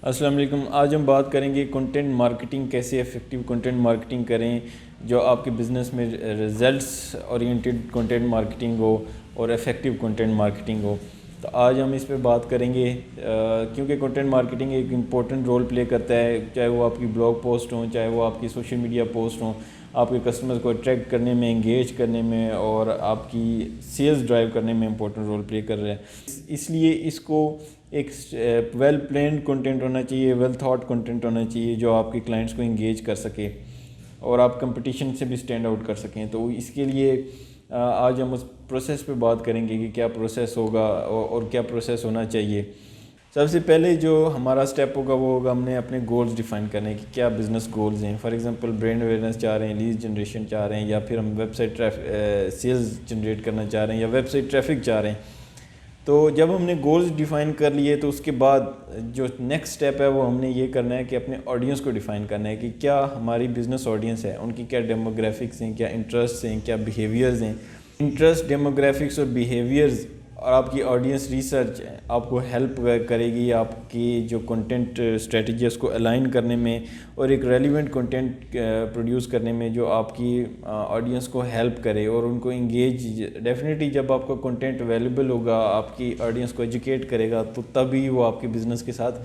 السلام علیکم. آج ہم بات کریں گے کنٹینٹ مارکیٹنگ کیسے افیکٹو کنٹینٹ مارکیٹنگ کریں جو آپ کے بزنس میں ریزلٹس اورینٹیڈ کنٹینٹ مارکیٹنگ ہو اور افیکٹو کنٹینٹ مارکیٹنگ ہو. تو آج ہم اس پہ بات کریں گے کیونکہ کنٹینٹ مارکیٹنگ ایک امپورٹنٹ رول پلے کرتا ہے, چاہے وہ آپ کی بلاگ پوسٹ ہوں, چاہے وہ آپ کی سوشل میڈیا پوسٹ ہوں, آپ کے کسٹمرز کو اٹریکٹ کرنے میں, انگیج کرنے میں اور آپ کی سیلز ڈرائیو کرنے میں امپورٹنٹ رول پلے کر رہا ہے. اس لیے اس کو ایک ویل پلینڈ کنٹینٹ ہونا چاہیے, ویل تھاٹ کنٹینٹ ہونا چاہیے جو آپ کے کلائنٹس کو انگیج کر سکے اور آپ کمپٹیشن سے بھی اسٹینڈ آؤٹ کر سکیں. تو اس کے لیے آج ہم اس پروسیس پہ بات کریں گے کہ کیا پروسیس ہوگا اور کیا پروسیس ہونا چاہیے. سب سے پہلے جو ہمارا سٹیپ ہوگا وہ ہوگا ہم نے اپنے گولز ڈیفائن کرنے کہ کیا بزنس گولز ہیں. فار ایگزامپل برینڈ اویئرنیس چاہ رہے ہیں, لیڈ جنریشن چاہ رہے ہیں, یا پھر ہم ویب سائٹ سیلز جنریٹ کرنا چاہ رہے ہیں, یا ویب سائٹ ٹریفک چاہ رہے ہیں. تو جب ہم نے گولز ڈیفائن کر لیے تو اس کے بعد جو نیکسٹ سٹیپ ہے وہ ہم نے یہ کرنا ہے کہ اپنے آڈینس کو ڈیفائن کرنا ہے کہ کیا ہماری بزنس آڈینس ہے, ان کی کیا ڈیموگرافکس ہیں, کیا انٹرسٹس ہیں, کیا بیہیویئرز ہیں. انٹرسٹ, ڈیموگرافکس اور بیہیویئرز اور آپ کی آڈینس ریسرچ آپ کو ہیلپ کرے گی آپ کی جو کنٹینٹ اسٹریٹجی ہے اس کو الائن کرنے میں اور ایک ریلیونٹ کنٹینٹ پروڈیوس کرنے میں جو آپ کی آڈینس کو ہیلپ کرے اور ان کو انگیج. ڈیفینیٹلی جب آپ کا کنٹینٹ اویلیبل ہوگا, آپ کی آڈینس کو ایجوکیٹ کرے گا تو تبھی وہ آپ کے بزنس کے ساتھ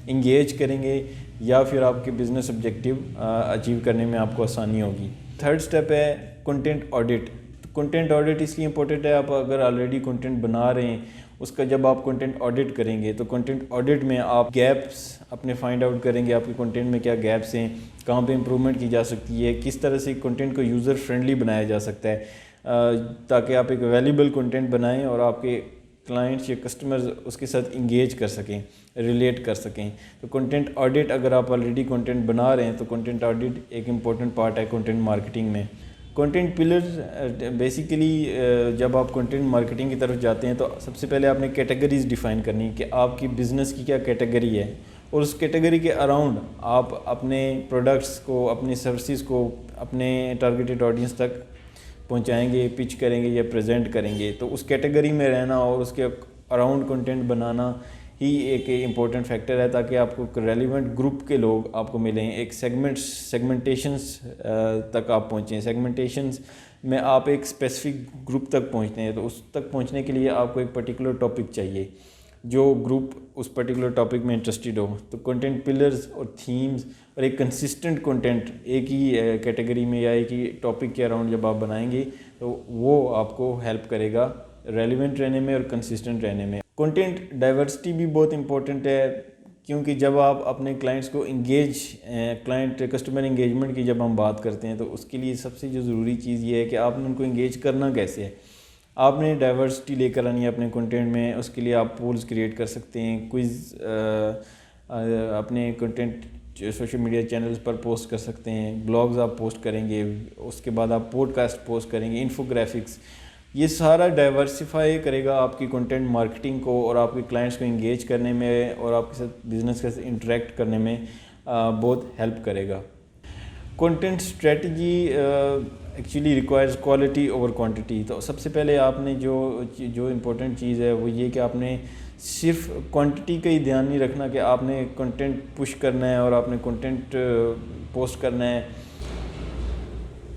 انگیج کریں گے یا پھر آپ کے بزنس آبجیکٹیو اچیو کرنے میں آپ کو آسانی ہوگی. تھرڈ سٹیپ ہے کنٹینٹ آڈٹ. کنٹینٹ آڈٹ اس لیے امپورٹنٹ ہے, آپ اگر آلریڈی کنٹینٹ بنا رہے ہیں اس کا جب آپ کنٹینٹ آڈٹ کریں گے تو کنٹینٹ آڈٹ میں آپ گیپس اپنے فائنڈ آؤٹ کریں گے, آپ کے کنٹینٹ میں کیا گیپس ہیں, کہاں پہ امپرومنٹ کی جا سکتی ہے, کس طرح سے کنٹینٹ کو یوزر فرینڈلی بنایا جا سکتا ہے تاکہ آپ ایک ویلیبل کنٹینٹ بنائیں اور آپ کے کلائنٹس یا کسٹمرز اس کے ساتھ انگیج کر سکیں, ریلیٹ کر سکیں. تو کنٹینٹ آڈٹ اگر آپ آلریڈی کنٹینٹ بنا رہے ہیں تو کنٹینٹ آڈٹ ایک امپورٹنٹ پارٹ ہے کنٹینٹ مارکیٹنگ میں. کنٹینٹ پلرز بیسیکلی جب آپ کنٹینٹ مارکیٹنگ کی طرف جاتے ہیں تو سب سے پہلے آپ نے کیٹیگریز ڈیفائن کرنی کہ آپ کی بزنس کی کیا کیٹیگری ہے اور اس کیٹیگری کے اراؤنڈ آپ اپنے پروڈکٹس کو, اپنی سروسز کو اپنے ٹارگیٹڈ آڈینس تک پہنچائیں گے, پچ کریں گے یا پریزنٹ کریں گے. تو اس کیٹیگری میں رہنا اور اس کے اراؤنڈ کنٹینٹ بنانا ہی ایک امپورٹنٹ فیکٹر ہے تاکہ آپ کو ریلیونٹ گروپ کے لوگ آپ کو ملیں. ایک سیگمنٹیشنز تک آپ پہنچیں. سیگمنٹیشنز میں آپ ایک اسپیسیفک گروپ تک پہنچتے ہیں تو اس تک پہنچنے کے لیے آپ کو ایک پرٹیکولر ٹاپک چاہیے جو گروپ اس پرٹیکولر ٹاپک میں انٹرسٹڈ ہو. تو کنٹینٹ پلرز اور تھیمز اور ایک کنسسٹنٹ کنٹینٹ ایک ہی کیٹیگری میں یا ایک ہی ٹاپک کے اراؤنڈ جب آپ بنائیں گے تو وہ آپ کو ہیلپ کرے گا ریلیونٹ رہنے میں اور کنسسٹنٹ رہنے میں. کنٹینٹ ڈائیورسٹی بھی بہت امپورٹنٹ ہے کیونکہ جب آپ اپنے کلائنٹس کو کسٹمر انگیجمنٹ کی جب ہم بات کرتے ہیں تو اس کے لیے سب سے جو ضروری چیز یہ ہے کہ آپ نے ان کو انگیج کرنا کیسے ہے. آپ نے ڈائیورسٹی لے کر آنی ہے اپنے کنٹینٹ میں. اس کے لیے آپ پولز کریٹ کر سکتے ہیں, کوئز اپنے کنٹینٹ سوشل میڈیا چینلز پر پوسٹ کر سکتے ہیں, بلاگز آپ پوسٹ کریں گے, اس کے بعد آپ پوڈ کاسٹ پوسٹ کریں گے, انفوگرافکس. یہ سارا ڈائیورسیفائی کرے گا آپ کی کنٹینٹ مارکیٹنگ کو اور آپ کے کلائنٹس کو انگیج کرنے میں اور آپ کے ساتھ بزنس کے ساتھ انٹریکٹ کرنے میں بہت ہیلپ کرے گا. Content strategy actually requires quality over quantity. تو سب سے پہلے آپ نے جو امپورٹنٹ چیز ہے وہ یہ کہ آپ نے صرف کوانٹٹی کا ہی دھیان نہیں رکھنا کہ آپ نے کنٹینٹ پش کرنا ہے اور آپ نے کنٹینٹ پوسٹ کرنا ہے,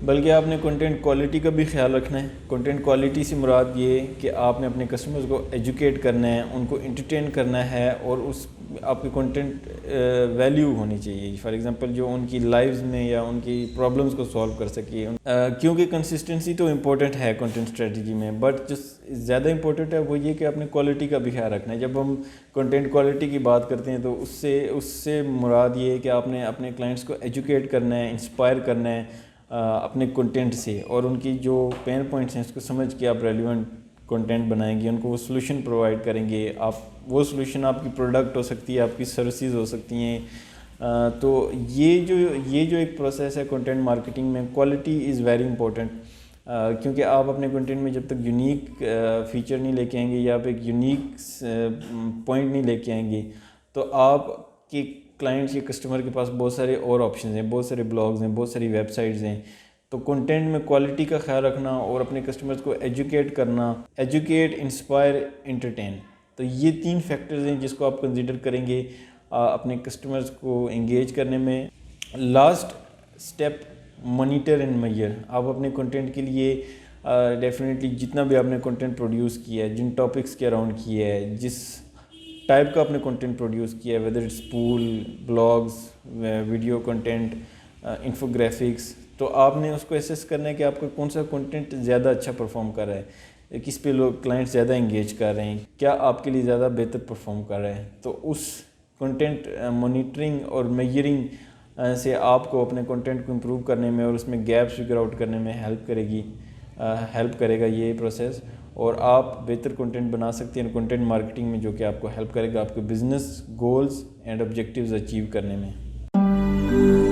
بلکہ آپ نے کنٹینٹ کوالٹی کا بھی خیال رکھنا ہے. کنٹینٹ کوالٹی سے مراد یہ کہ آپ نے اپنے کسٹمرز کو ایجوکیٹ کرنا ہے, ان کو انٹرٹین کرنا ہے اور اس آپ کی کنٹینٹ ویلیو ہونی چاہیے. فار ایگزامپل جو ان کی لائفز میں یا ان کی پرابلمز کو سالو کر سکے, کیونکہ کنسسٹنسی تو امپورٹنٹ ہے کنٹینٹ اسٹریٹجی میں, بٹ جو زیادہ امپورٹنٹ ہے وہ یہ کہ اپنے کوالٹی کا بھی خیال رکھنا ہے. جب ہم کنٹینٹ کوالٹی کی بات کرتے ہیں تو اس سے مراد یہ ہے کہ آپ نے اپنے کلائنٹس کو ایجوکیٹ کرنا ہے, انسپائر کرنا ہے اپنے کنٹینٹ سے, اور ان کی جو پین پوائنٹس ہیں اس کو سمجھ کے آپ ریلیونٹ کنٹینٹ بنائیں گے, ان کو وہ سلوشن پرووائڈ کریں گے. آپ وہ سلوشن آپ کی پروڈکٹ ہو سکتی ہے, آپ کی سروسز ہو سکتی ہیں. تو یہ جو ایک پروسیس ہے کنٹینٹ مارکیٹنگ میں, کوالٹی از ویری امپورٹنٹ, کیونکہ آپ اپنے کنٹینٹ میں جب تک یونیک فیچر نہیں لے کے آئیں گے یا آپ ایک یونیک پوائنٹ نہیں لے کے آئیں گے تو آپ کے کلائنٹس یا کسٹمر کے پاس بہت سارے اور آپشنز ہیں, بہت سارے بلاگز ہیں, بہت ساری ویب سائٹس ہیں. تو کنٹینٹ میں کوالٹی کا خیال رکھنا اور اپنے کسٹمرز کو ایجوکیٹ کرنا, انسپائر, انٹرٹین, تو یہ 3 فیکٹرز ہیں جس کو آپ کنسیڈر کریں گے. اپنے کسٹمرز کو انگیج کرنے میں. Last step monitor and measure. آپ اپنے کنٹینٹ کے لیے ڈیفینیٹلی جتنا بھی آپ نے کنٹینٹ پروڈیوس کیا ہے, جن ٹاپکس کے اراؤنڈ کیا ہے, جس ٹائپ کا آپ نے کنٹینٹ پروڈیوس کیا ہے, whether it's poll, blogs, video content, infographics, تو آپ نے اس کو ایسیس کرنا ہے کہ آپ کا کون سا کنٹینٹ زیادہ اچھا پرفارم کر رہا ہے, کس پہ لوگ کلائنٹ زیادہ انگیج کر رہے ہیں, کیا آپ کے لیے زیادہ بہتر پرفارم کر رہا ہے. تو اس کنٹینٹ مانیٹرنگ اور میئرنگ سے آپ کو اپنے کنٹینٹ کو امپروو کرنے میں اور اس میں گیپس فگر آؤٹ کرنے میں ہیلپ کرے گا یہ پروسیس, اور آپ بہتر کنٹینٹ بنا سکتے ہیں کنٹینٹ مارکیٹنگ میں, جو کہ آپ کو ہیلپ کرے گا آپ کے business goals and objectives achieve کرنے میں.